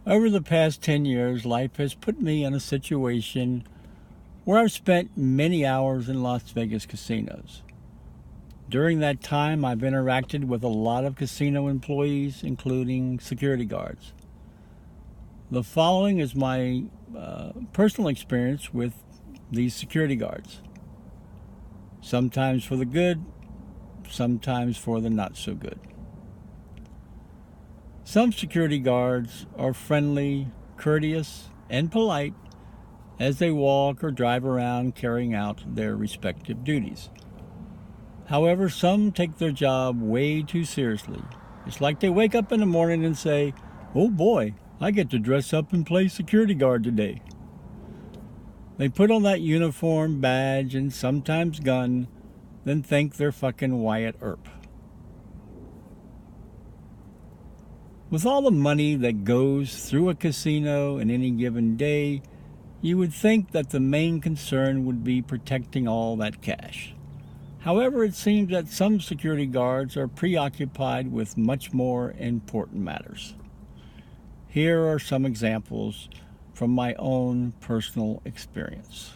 Over the past 10 years, life has put me in a situation where I've spent many hours in Las Vegas casinos. During that time, I've interacted with a lot of casino employees, including security guards. The following is my personal experience with these security guards. Sometimes for the good, sometimes for the not so good. Some security guards are friendly, courteous, and polite as they walk or drive around carrying out their respective duties. However, some take their job way too seriously. It's like they wake up in the morning and say, "Oh boy, I get to dress up and play security guard today." They put on that uniform, badge, and sometimes gun, then think they're fucking Wyatt Earp. With all the money that goes through a casino in any given day, you would think that the main concern would be protecting all that cash. However, it seems that some security guards are preoccupied with much more important matters. Here are some examples from my own personal experience.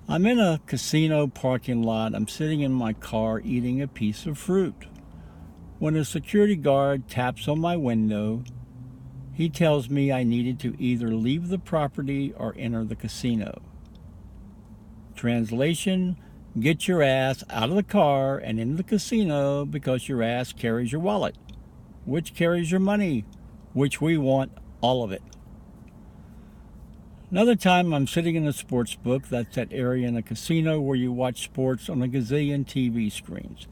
I'm in a casino parking lot. I'm sitting in my car eating a piece of fruit. When a security guard taps on my window, he tells me I needed to either leave the property or enter the casino. Translation: get your ass out of the car and into the casino because your ass carries your wallet, which carries your money, which we want all of it. Another time I'm sitting in a sports book. That's that area in a casino where you watch sports on a gazillion TV screens.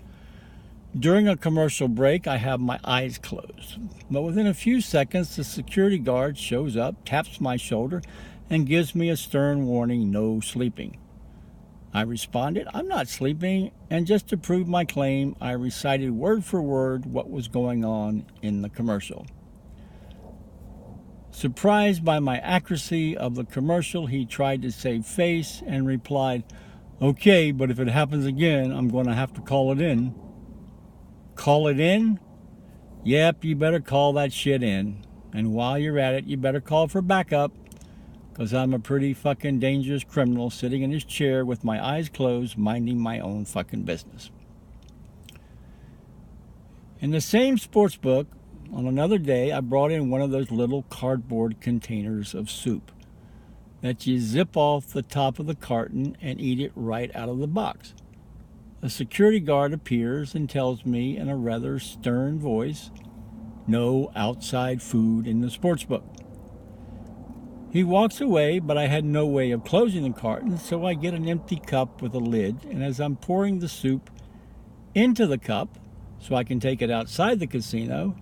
During a commercial break, I have my eyes closed. But within a few seconds, the security guard shows up, taps my shoulder, and gives me a stern warning, "No sleeping." I responded, "I'm not sleeping," and just to prove my claim, I recited word for word what was going on in the commercial. Surprised by my accuracy of the commercial, he tried to save face and replied, "Okay, but if it happens again, I'm going to have to call it in." Call it in? Yep, you better call that shit in. And while you're at it, you better call for backup, because I'm a pretty fucking dangerous criminal sitting in his chair with my eyes closed, minding my own fucking business. In the same sports book, on another day, I brought in one of those little cardboard containers of soup that you zip off the top of the carton and eat it right out of the box. A security guard appears and tells me in a rather stern voice, "No outside food in the sports book." He walks away, but I had no way of closing the carton, so I get an empty cup with a lid, and as I'm pouring the soup into the cup so I can take it outside the casino,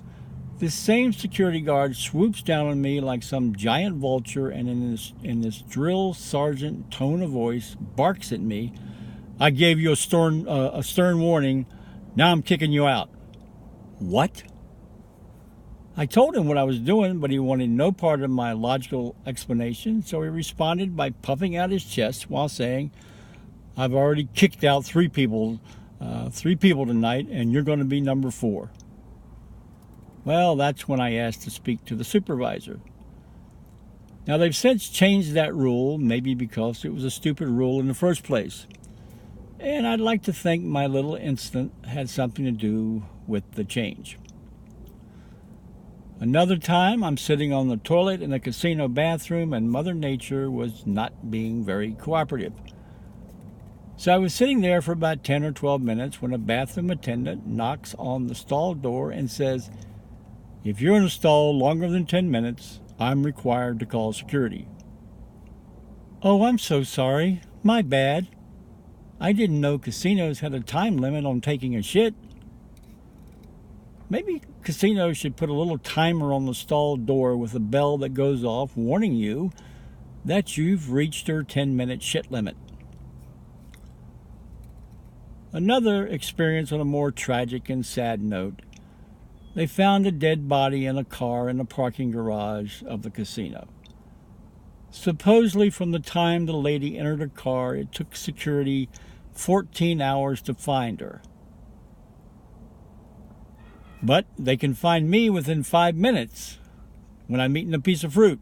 this same security guard swoops down on me like some giant vulture and in this drill sergeant tone of voice barks at me, "I gave you a stern warning. Now I'm kicking you out." What? I told him what I was doing, but he wanted no part of my logical explanation, so he responded by puffing out his chest while saying, "I've already kicked out three people tonight, and you're going to be number 4. Well, that's when I asked to speak to the supervisor. Now, they've since changed that rule, maybe because it was a stupid rule in the first place. And I'd like to think my little incident had something to do with the change. Another time, I'm sitting on the toilet in a casino bathroom, and Mother Nature was not being very cooperative. So I was sitting there for about 10 or 12 minutes when a bathroom attendant knocks on the stall door and says, "If you're in a stall longer than 10 minutes, I'm required to call security." "Oh, I'm so sorry. My bad. I didn't know casinos had a time limit on taking a shit." Maybe casinos should put a little timer on the stall door with a bell that goes off warning you that you've reached your 10-minute shit limit. Another experience on a more tragic and sad note. They found a dead body in a car in the parking garage of the casino. Supposedly from the time the lady entered her car, it took security 14 hours to find her. But they can find me within 5 minutes. when I'm eating a piece of fruit.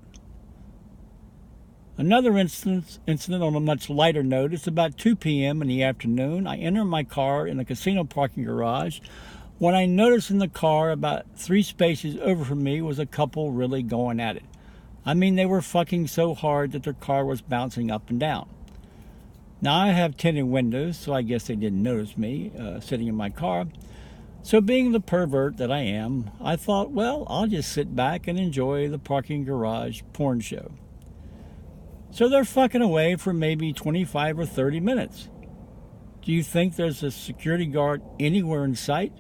Another incident on a much lighter note is about 2 p.m. in the afternoon. I enter my car in a casino parking garage when I notice in the car about 3 spaces over from me was a couple really going at it. I mean, they were fucking so hard that their car was bouncing up and down. Now, I have tinted windows, so I guess they didn't notice me sitting in my car. So being the pervert that I am, I thought, well, I'll just sit back and enjoy the parking garage porn show. So they're fucking away for maybe 25 or 30 minutes. Do you think there's a security guard anywhere in sight?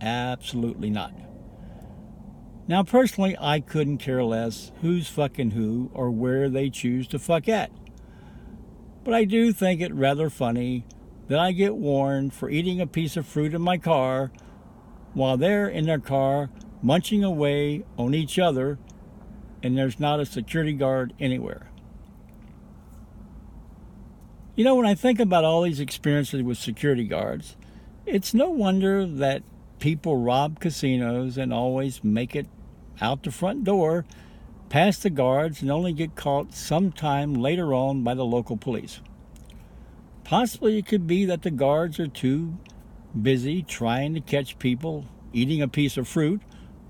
Absolutely not. Now, personally, I couldn't care less who's fucking who or where they choose to fuck at. But I do think it rather funny that I get warned for eating a piece of fruit in my car while they're in their car munching away on each other and there's not a security guard anywhere. You know, when I think about all these experiences with security guards, it's no wonder that people rob casinos and always make it out the front door, past the guards, and only get caught sometime later on by the local police. Possibly it could be that the guards are too busy trying to catch people eating a piece of fruit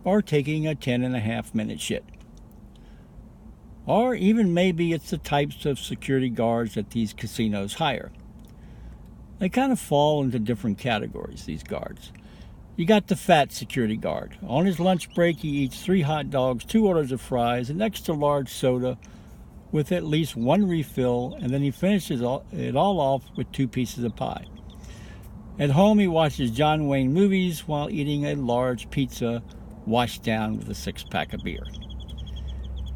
or taking a 10.5-minute shit. Or even maybe it's the types of security guards that these casinos hire. They kind of fall into different categories, these guards. You got the fat security guard. On his lunch break, he eats 3 hot dogs, 2 orders of fries, an extra large soda with at least 1 refill, and then he finishes it all off with 2 pieces of pie. At home, he watches John Wayne movies while eating a large pizza washed down with a 6-pack of beer.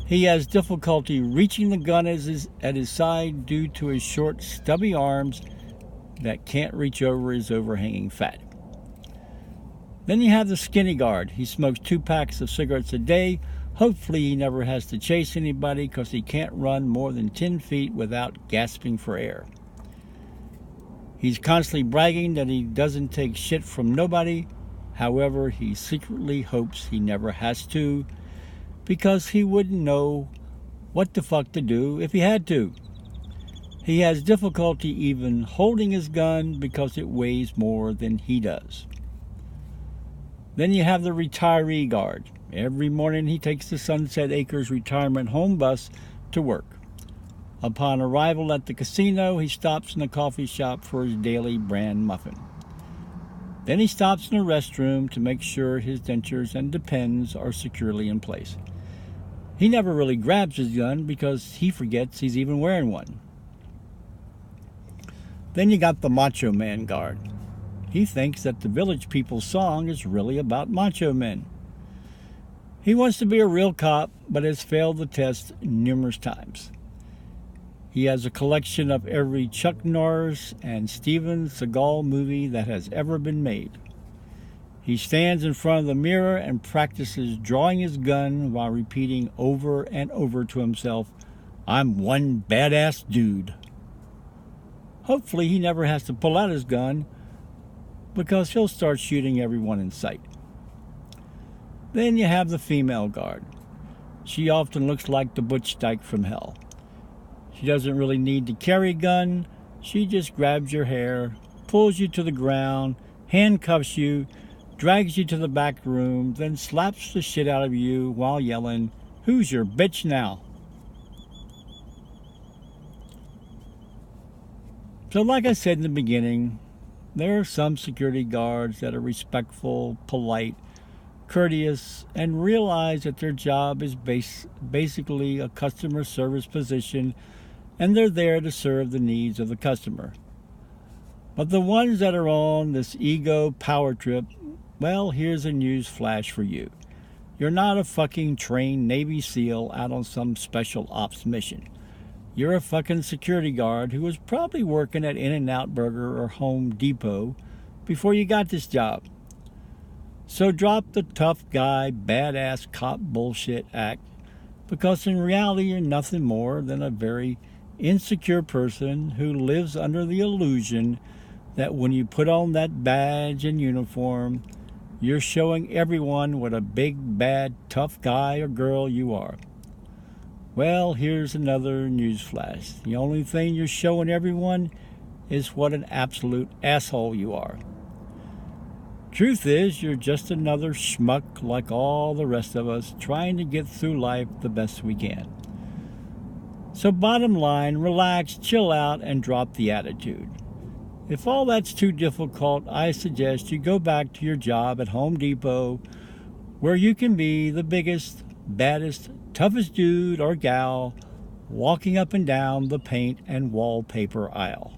He has difficulty reaching the gun at his side due to his short, stubby arms that can't reach over his overhanging fat. Then you have the skinny guard. He smokes 2 packs of cigarettes a day. Hopefully he never has to chase anybody because he can't run more than 10 feet without gasping for air. He's constantly bragging that he doesn't take shit from nobody. However, he secretly hopes he never has to, because he wouldn't know what the fuck to do if he had to. He has difficulty even holding his gun because it weighs more than he does. Then you have the retiree guard. Every morning he takes the Sunset Acres retirement home bus to work. Upon arrival at the casino, he stops in the coffee shop for his daily bran muffin. Then he stops in the restroom to make sure his dentures and depends are securely in place. He never really grabs his gun because he forgets he's even wearing one. Then you got the Macho Man guard. He thinks that the Village People's song is really about macho men. He wants to be a real cop, but has failed the test numerous times. He has a collection of every Chuck Norris and Steven Seagal movie that has ever been made. He stands in front of the mirror and practices drawing his gun while repeating over and over to himself, "I'm one badass dude." Hopefully he never has to pull out his gun because he'll start shooting everyone in sight. Then you have the female guard. She often looks like the Butch Dyke from hell. She doesn't really need to carry a gun. She just grabs your hair, pulls you to the ground, handcuffs you, drags you to the back room, then slaps the shit out of you while yelling, "Who's your bitch now?" So like I said in the beginning, there are some security guards that are respectful, polite, courteous, and realize that their job is basically a customer service position and they're there to serve the needs of the customer. But the ones that are on this ego power trip, well, here's a news flash for you. You're not a fucking trained Navy SEAL out on some special ops mission. You're a fucking security guard who was probably working at In-N-Out Burger or Home Depot before you got this job. So drop the tough guy, badass cop bullshit act, because in reality you're nothing more than a very insecure person who lives under the illusion that when you put on that badge and uniform, you're showing everyone what a big, bad, tough guy or girl you are. Well, here's another newsflash. The only thing you're showing everyone is what an absolute asshole you are. Truth is, you're just another schmuck like all the rest of us, trying to get through life the best we can. So bottom line, relax, chill out, and drop the attitude. If all that's too difficult, I suggest you go back to your job at Home Depot, where you can be the biggest, baddest, toughest dude or gal walking up and down the paint and wallpaper aisle.